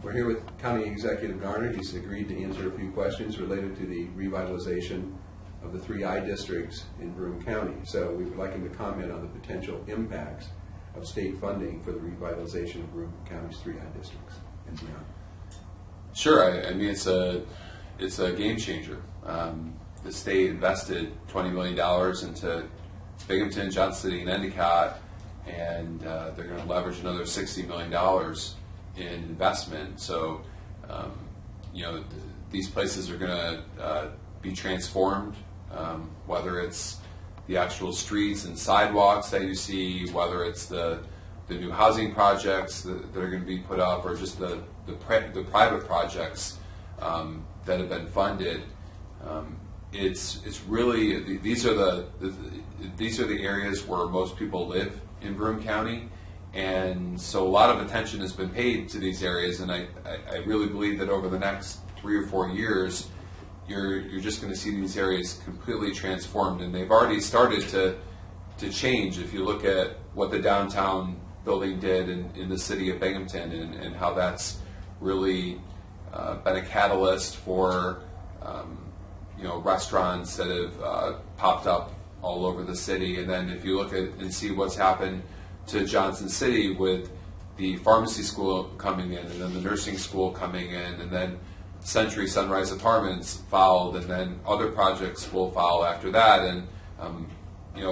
We're here with County Executive Garner. He's agreed to answer a few questions related to the revitalization of the 3 I districts in Broome County. So we would like him to comment on the potential impacts of state funding for the revitalization of Broome County's 3 I districts and beyond. Sure. I mean, it's a game changer. The state invested $20 million into Binghamton, Johnson City, and Endicott, and they're going to leverage another $60 million in investment. So, these places are going to be transformed, whether it's the actual streets and sidewalks that you see, whether it's the new housing projects that are going to be put up, or just the private projects that have been funded. It's really, these are the areas where most people live in Broome County, and so a lot of attention has been paid to these areas, and I really believe that over the next 3 or 4 years you're just going to see these areas completely transformed, and they've already started to change. If you look at what the downtown building did in the city of Binghamton, and how that's really been a catalyst for restaurants that have popped up all over the city. And then if you look at and see what's happened to Johnson City with the pharmacy school coming in, and then the nursing school coming in, and then Century Sunrise Apartments followed, and then other projects will follow after that. And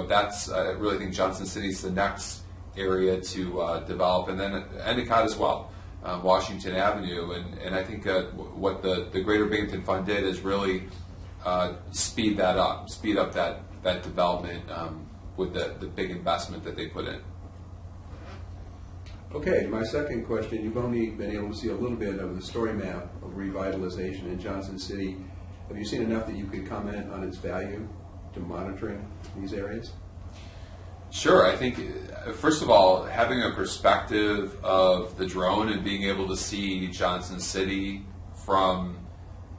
that's I really think Johnson City is the next area to develop, and then Endicott as well, Washington Avenue, and I think what the Greater Binghamton Fund did is really speed up that development with the big investment that they put in. Okay, my second question, you've only been able to see a little bit of the story map of revitalization in Johnson City. Have you seen enough that you could comment on its value to monitoring these areas? Sure. I think, first of all, having a perspective of the drone and being able to see Johnson City from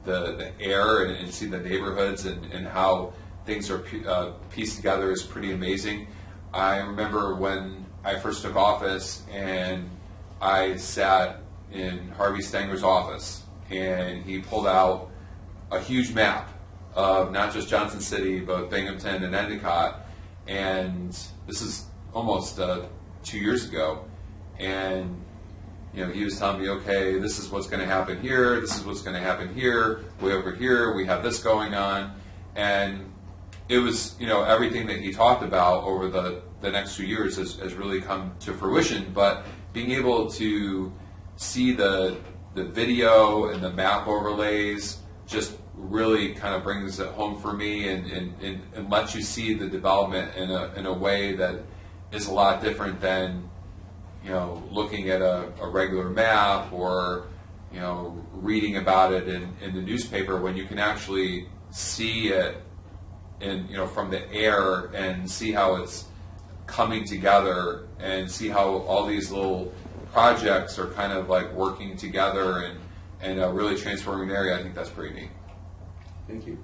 the air and see the neighborhoods and how things are pieced together is pretty amazing. I remember when I first took office and I sat in Harvey Stanger's office, and he pulled out a huge map of not just Johnson City but Binghamton and Endicott, and this is almost 2 years ago, and he was telling me, okay, this is what's going to happen here, this is what's going to happen here, way over here, we have this going on, and it was, everything that he talked about over the next 2 years has really come to fruition. But being able to see the video and the map overlays just really kind of brings it home for me, and lets you see the development in a way that is a lot different than looking at a regular map or reading about it in the newspaper, when you can actually see it from the air and see how it's coming together, and see how all these little projects are kind of like working together and really transforming the area. I think that's pretty neat. Thank you.